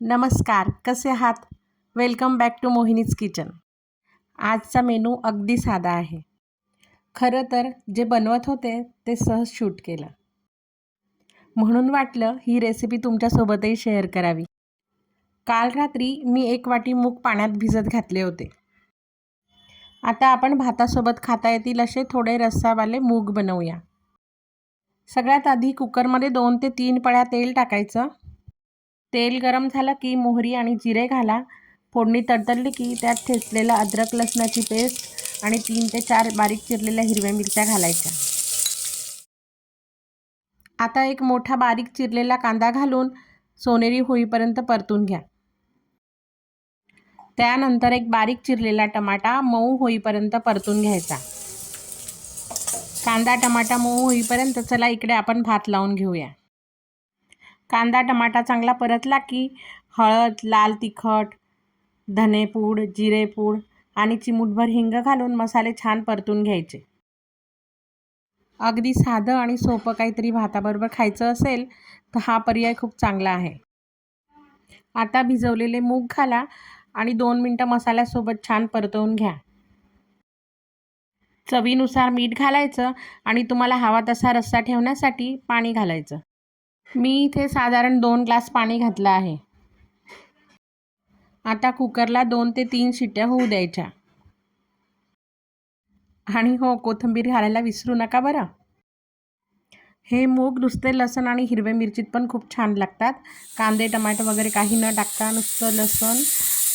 नमस्कार, कसे आहात? Welcome back to Mohini's kitchen. आजचा मेनू अगदी साधा आहे. खरं तर जे बनवत होते ते सहज शूट केलं, म्हणून वाटलं ही रेसिपी तुमच्यासोबतही शेअर करावी. काल रात्री मी 1 वाटी मूग पाण्यात भिजत घातले होते. आता आपण भातासोबत खाता येतील असे थोडे रस्सावाले मूग बनवूया. सगळ्यात आधी कुकरमध्ये 2 ते 3 पळ्या तेल टाकायचं. तेल गरम झालं की मोहरी आणि जिरे घाला. फोडणी तडतडली की त्यात ठेचलेलं अद्रक लसणाची पेस्ट आणि 3 ते 4 बारीक चिरलेल्या हिरव्या मिरच्या घालायच्या. आता एक मोठा बारीक चिरलेला कांदा घालून सोनेरी होईपर्यंत परतून घ्या. त्यानंतर एक बारीक चिरलेला टमाटा मऊ होईपर्यंत परतून घ्यायचा. कांदा टमाटा मऊ होईपर्यंत चला इकडे आपण भात लावून घेऊया. कांदा टमाटा चांगला परतला की हळद, लाल तिखट, धनेपूड, जिरेपूड आणि चिमूटभर हिंग घालून मसाले छान परतून घ्यायचे. अगदी साधं आणि सोपं काहीतरी भाताबरोबर खायचं असेल तर हा पर्याय खूप चांगला आहे. आता भिजवलेले मूग घाला आणि 2 मिनटं मसाल्यासोबत छान परतवून घ्या. चवीनुसार मीठ घालायचं आणि तुम्हाला हवा तसा रस्सा ठेवण्यासाठी पाणी घालायचं. मी इथे साधारण 2 ग्लास पाणी घातलं आहे. आता कुकरला 2 ते 3 शिट्ट्या होऊ द्यायच्या. आणि हो, कोथिंबीर घालायला विसरू नका बरं. हे मूग नुसते लसूण आणि हिरव्या मिरचीत पण खूप छान लागतात. कांदे टमाटर वगैरे काही न टाकता नुसतं लसूण,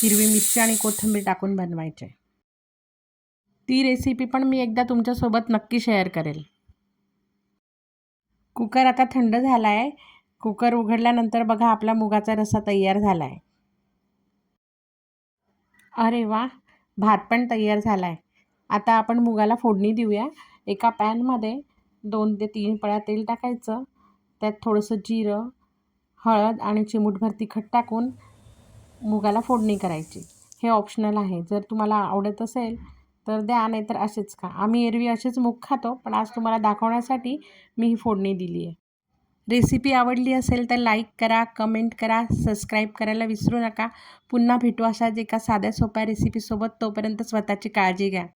हिरवी मिरची आणि कोथिंबीर टाकून बनवायचे. ती रेसिपी पण मी एकदा तुमच्यासोबत नक्की शेअर करेल. कुकर आता थंड झाला आहे. कुकर उघडल्यानंतर बघा आपला मुगाचा रस्सा तयार झाला आहे. अरे वा, भात पण तयार झाला आहे. आता आपण मुगाला फोडणी देऊया. एका पॅनमध्ये 2 ते 3 पळ्या तेल टाकायचं. त्यात थोडंसं जिरं, हळद आणि चिमूटभर तिखट टाकून मुगाला फोडणी करायची. हे ऑप्शनल आहे. जर तुम्हाला आवडत असेल तर द्या, नाहीतर असेच खा. आम्ही एरवी असेच मूग खातो, पण आज तुम्हाला दाखवण्यासाठी मी ही फोडणी दिली आहे. रेसिपी आवडली असेल तर लाईक करा, कमेंट करा, सबस्क्राईब करायला विसरू नका. पुन्हा भेटू अशाच एका साध्या सोप्या रेसिपीसोबत. तोपर्यंत स्वतःची काळजी घ्या.